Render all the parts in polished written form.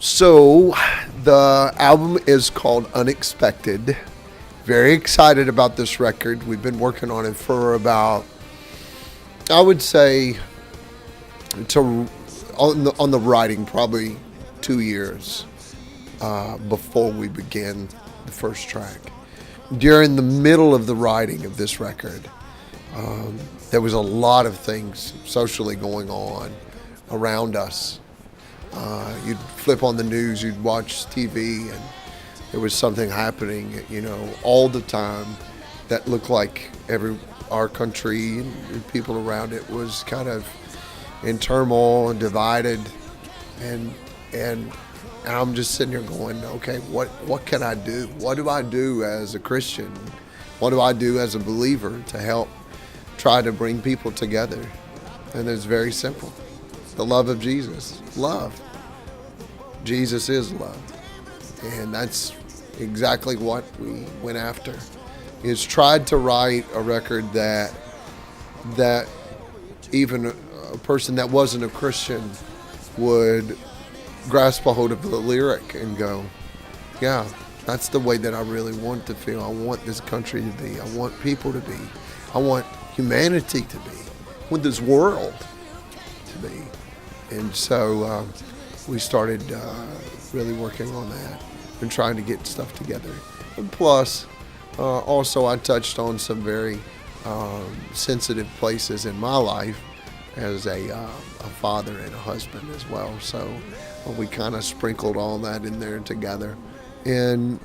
So, the album is called Unexpected. Very excited about this record. We've been working on it for about, I would say, on the writing, probably 2 years before we began the first track. During the middle of the writing of this record, there was a lot of things socially going on around us. You'd flip on the news, you'd watch TV, and there was something happening, all the time that looked like our country and people around it was kind of in turmoil and divided, and I'm just sitting here going, okay, what can I do? What do I do as a Christian? What do I do as a believer to help try to bring people together? And it's very simple. The love of Jesus. Love. Jesus is love. And that's exactly what we went after. Is tried to write a record that even a person that wasn't a Christian would grasp a hold of the lyric and go, yeah, that's the way that I really want to feel. I want this country to be. I want people to be. I want humanity to be. I want this world to be. And so we started really working on that and trying to get stuff together. And plus, also I touched on some very sensitive places in my life as a father and a husband as well. So we kind of sprinkled all that in there together. And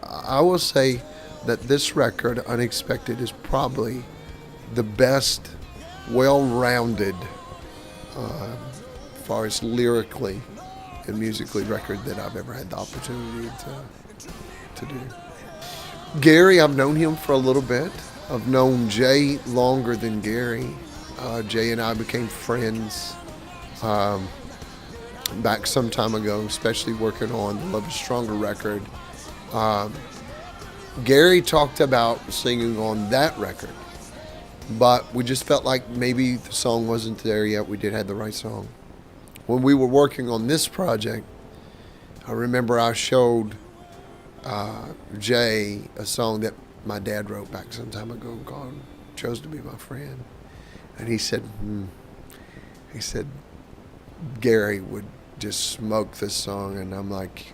I will say that this record, Unexpected, is probably the best, well-rounded, as far as lyrically and musically record that I've ever had the opportunity to do. Gary, I've known him for a little bit. I've known Jay longer than Gary. Jay and I became friends back some time ago, especially working on the Love Is Stronger record. Gary talked about singing on that record, but we just felt like maybe the song wasn't there yet. We did have the right song. When we were working on this project, I remember I showed Jay a song that my dad wrote back some time ago called Chose to Be My Friend. And he said, Gary would just smoke this song. And I'm like,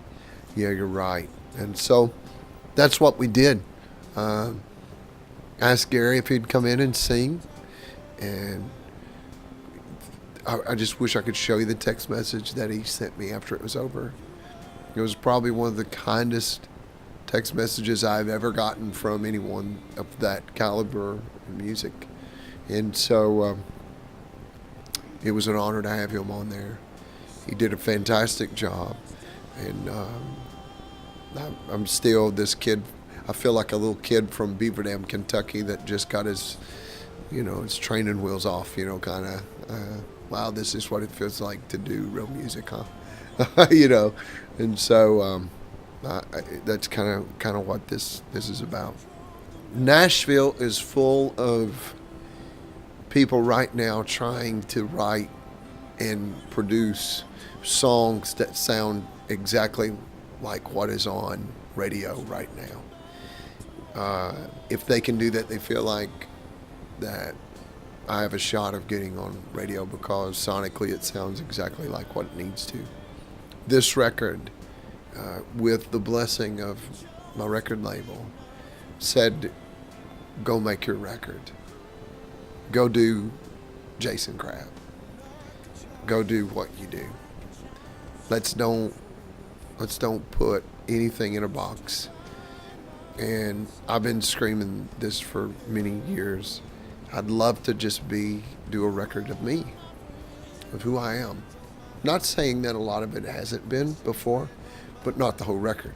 yeah, you're right. And so that's what we did. Asked Gary if he'd come in and sing. And I just wish I could show you the text message that he sent me after it was over. It was probably one of the kindest text messages I've ever gotten from anyone of that caliber in music. And so it was an honor to have him on there. He did a fantastic job. And I'm still this kid. I feel like a little kid from Beaver Dam, Kentucky that just got his training wheels off, kind of, wow, this is what it feels like to do real music, huh? And so that's kind of what this is about. Nashville is full of people right now trying to write and produce songs that sound exactly like what is on radio right now. If they can do that, they feel like that I have a shot of getting on radio because sonically it sounds exactly like what it needs to. This record, with the blessing of my record label, said, go make your record. Go do Jason Crabb. Go do what you do. Let's don't put anything in a box. And I've been screaming this for many years. I'd love to just do a record of me, of who I am. Not saying that a lot of it hasn't been before, but not the whole record.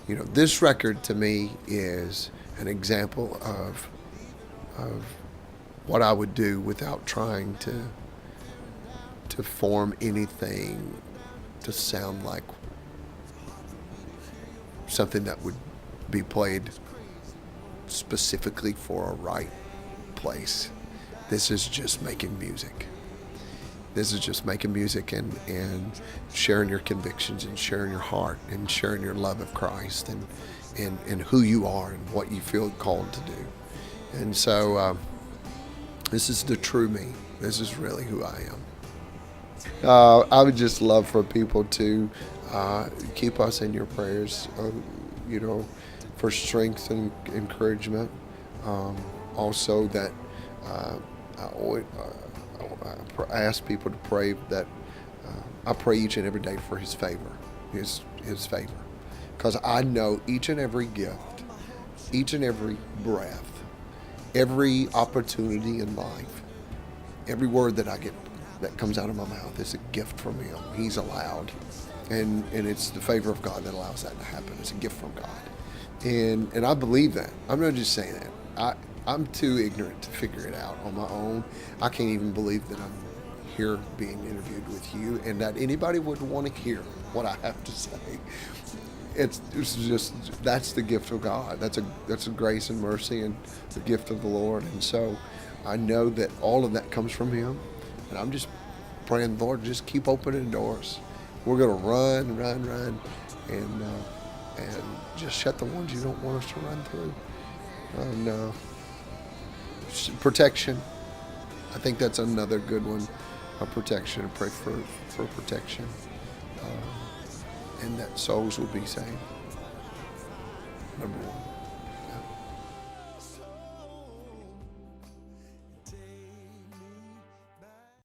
This record to me is an example of what I would do without trying to form anything to sound like something that would be played specifically for a right place. This is just making music. This is just making music and sharing your convictions and sharing your heart and sharing your love of Christ and who you are and what you feel called to do. And so this is the true me. This is really who I am. I would just love for people to keep us in your prayers, for strength and encouragement. Also, that I ask people to pray that I pray each and every day for His favor, His favor, because I know each and every gift, each and every breath, every opportunity in life, every word that I get that comes out of my mouth is a gift from Him. He's allowed, and it's the favor of God that allows that to happen. It's a gift from God, and I believe that. I'm not just saying that. I'm too ignorant to figure it out on my own. I can't even believe that I'm here being interviewed with you, and that anybody would want to hear what I have to say. It's just that's the gift of God. That's a grace and mercy and the gift of the Lord. And so I know that all of that comes from Him, and I'm just praying, Lord, just keep opening doors. We're gonna run, and just shut the ones you don't want us to run through. And protection. I think that's another good one. Protection. Pray for protection, and that souls will be saved. Number one.